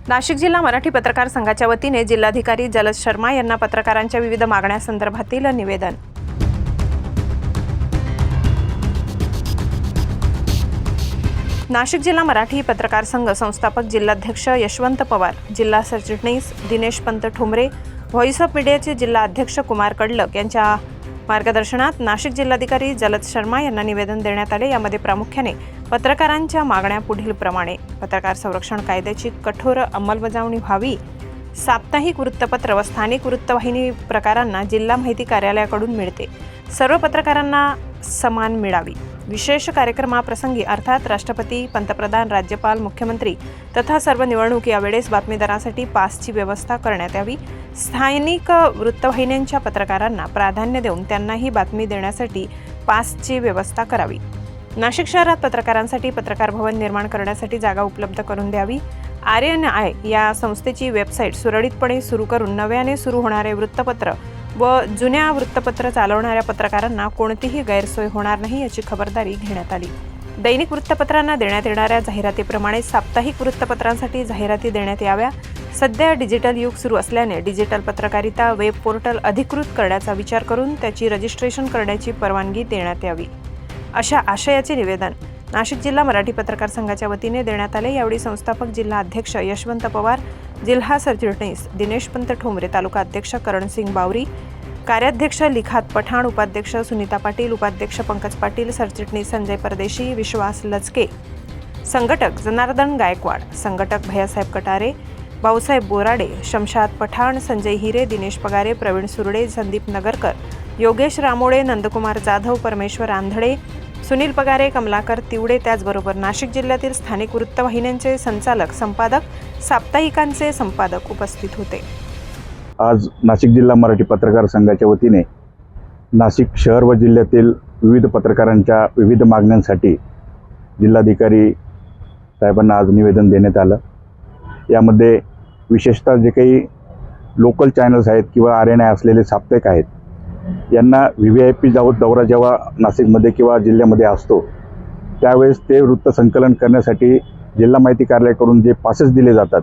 नाशिक जिल्हा मराठी पत्रकार संघाच्या वतीने जिल्हाधिकारी जलज शर्मा यांना पत्रकारांच्या विविध मागण्यांसंदर्भातील निवेदन। नाशिक जिल्हा मराठी पत्रकार संघ संस्थापक जिल्हाध्यक्ष यशवंत पवार, जिल्हा सरचिटणीस दिनेश पंत ठोंबरे, व्हॉइस ऑफ मीडियाचे जिल्हा अध्यक्ष कुमार कडलक यांच्या मार्गदर्शनात नाशिक जिल्हाधिकारी जलज शर्मा यांना निवेदन देण्यात आले। यामध्ये प्रामुख्याने पत्रकारांच्या मागण्या पुढीलप्रमाणे: पत्रकार संरक्षण कायद्याची कठोर अंमलबजावणी व्हावी, साप्ताहिक वृत्तपत्र व स्थानिक वृत्तवाहिनी प्रकारांना जिल्हा माहिती कार्यालयाकडून मिळते, सर्व पत्रकारांना समान मिळावी, विशेष कार्यक्रमाप्रसंगी अर्थात राष्ट्रपती, पंतप्रधान, राज्यपाल, मुख्यमंत्री तथा सर्व निवडणूक यावेळेस बातमीदारांसाठी पासची व्यवस्था करण्यात यावी, स्थानिक वृत्तवाहिन्यांच्या पत्रकारांना प्राधान्य देऊन त्यांनाही बातमी देण्यासाठी पासची व्यवस्था करावी, नाशिक शहरात पत्रकारांसाठी पत्रकार भवन निर्माण करण्यासाठी जागा उपलब्ध करून द्यावी, RNI या संस्थेची वेबसाईट सुरळीतपणे सुरू करून नव्याने सुरू होणारे वृत्तपत्र व जुन्या वृत्तपत्र चालवणाऱ्या पत्रकारांना कोणतीही गैरसोय होणार नाही याची खबरदारी घेण्यात आली। दैनिक वृत्तपत्रांना देण्यात येणाऱ्या जाहिरातीप्रमाणे साप्ताहिक वृत्तपत्रांसाठी जाहिराती देण्यात याव्या। सध्या डिजिटल युग सुरू असल्याने डिजिटल पत्रकारिता वेब पोर्टल अधिकृत करण्याचा विचार करून त्याची रजिस्ट्रेशन करण्याची परवानगी देण्यात यावी, अशा आशयाचे निवेदन नाशिक जिल्हा मराठी पत्रकार संघाच्या वतीने देण्यात आले। यावेळी संस्थापक जिल्हा अध्यक्ष यशवंत पवार, जिल्हा सरचिटणीस दिनेश पंत ठोंबरे, तालुका अध्यक्ष करणसिंग बावरी, कार्याध्यक्ष लिखात पठाण, उपाध्यक्ष सुनीता पाटील, उपाध्यक्ष पंकज पाटील, सरचिटणीस संजय परदेशी, विश्वास लचके, संघटक जनार्दन गायकवाड, संघटक भैयासाहेब कटारे, भाऊसाहेब बोराडे, शमशाद पठाण, संजय हिरे, दिनेश पगारे, प्रवीण सुरडे, संदीप नगरकर, योगेश रामोळे, नंदकुमार जाधव, परमेश्वर आंधळे, सुनील पगारे, कमलाकर तिवडे, त्याचबरोबर नाशिक जिल्ह्यातील स्थानिक वृत्तवाहिन्यांचे संचालक, संपादक, साप्ताहिकांचे संपादक उपस्थित होते। आज नाशिक जिल्हा मराठी पत्रकार संघाच्या वतीने नाशिक शहर व जिल्ह्यातील विविध पत्रकारांच्या विविध मागण्यांसाठी जिल्हाधिकारी साहेबांना आज निवेदन देण्यात आलं। यामध्ये विशेषतः जे काही लोकल चॅनल्स आहेत किंवा RNI असलेले साप्ताहिक आहेत, यांना VVIP दौरा जेव्हा नाशिकमध्ये किंवा जिल्ह्यामध्ये असतो त्यावेळेस ते वृत्त संकलन करण्यासाठी जिल्हा माहिती कार्यालयाकडून जे पासेस दिले जातात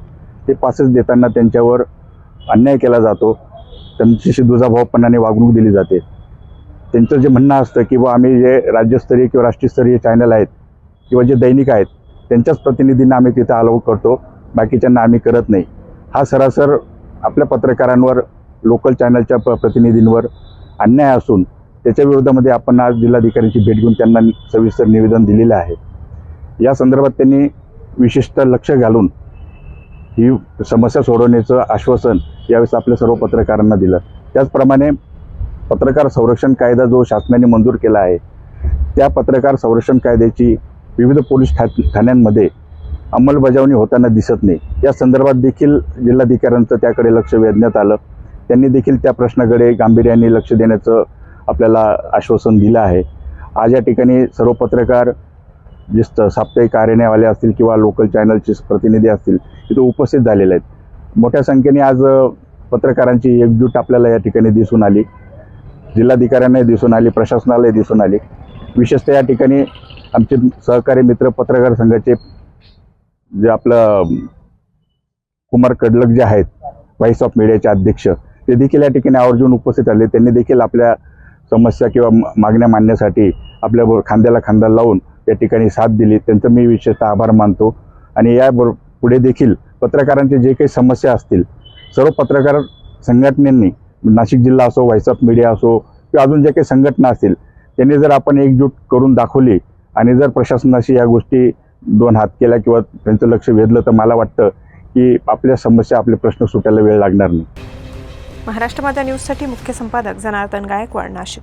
ते पासेस देताना त्यांच्यावर अन्याय केला जातो, त्यांच्याशी दुजाभावपणाने वागणूक दिली जाते। त्यांचं जे म्हणणं असतं की आम्ही जे राज्यस्तरीय किंवा राष्ट्रीयस्तरीय चॅनल आहेत किंवा जे दैनिक आहेत त्यांच्याच प्रतिनिधींना आम्ही तिथं अलाउ करतो, बाकीच्यांना आम्ही करत नाही। हा सरासर आपल्या पत्रकारांवर, लोकल चॅनलच्या प्रतिनिधींवर अन्याय असून त्याच्या विरोधामध्ये आपण आज जिल्हाधिकाऱ्यांची भेट घेऊन त्यांना सविस्तर निवेदन दिलेलं आहे। या संदर्भात त्यांनी विशिष्ट लक्ष घालून ही समस्या सोडवण्याचं आश्वासन यावेळेस आपल्या सर्व पत्रकारांना दिलं। त्याचप्रमाणे पत्रकार संरक्षण कायदा जो शासनाने मंजूर केला आहे त्या पत्रकार संरक्षण कायद्याची विविध पोलीस ठाण्यांमध्ये अंमलबजावणी होताना दिसत नाही। या संदर्भात देखील जिल्हाधिकाऱ्यांचं त्याकडे लक्ष वेधण्यात आलं। त्यांनी देखील त्या प्रश्नाकडे गांभीर्याने लक्ष देण्याचं आपल्याला आश्वासन दिलं आहे। आज या ठिकाणी सर्व पत्रकार जे साप्ताहिक RNI वाले असतील किंवा लोकल चॅनलचे प्रतिनिधी असतील तिथे उपस्थित झालेले आहेत। मोठ्या संख्येने आज पत्रकारांची एकजूट आपल्याला या ठिकाणी दिसून आली, जिल्हाधिकाऱ्यांनाही दिसून आली, प्रशासनालाही दिसून आली। विशेषतः या ठिकाणी आमचे सहकारी मित्र पत्रकार संघाचे जे आपलं कुमार कडलक जे आहेत, व्हॉइस ऑफ मीडियाचे अध्यक्ष, ते देखील या ठिकाणी आवर्जून उपस्थित आले। त्यांनी देखील आपल्या समस्या किंवा मागण्या मांडण्यासाठी आपल्या खांद्याला खांदा लावून या ठिकाणी साथ दिली, त्यांचं मी विशेषतः आभार मानतो। आणि या पुढे देखील पत्रकारांचे जे काही समस्या असतील सर्व पत्रकार संघटनेंनी, नाशिक जिल्हा असो, व्हॉइस ऑफ मीडिया असो किंवा अजून जे काही संघटना असतील, त्यांनी जर आपण एकजूट करून दाखवली आणि जर प्रशासनाशी या गोष्टी दोन हात केल्या किंवा त्यांचं लक्ष वेधलं तर मला वाटतं की आपल्या समस्या, आपले प्रश्न सुटायला वेळ लागणार नाही। महाराष्ट्र माझा न्यूजसाठी मुख्य संपादक जनार्दन गायकवाड, नाशिक।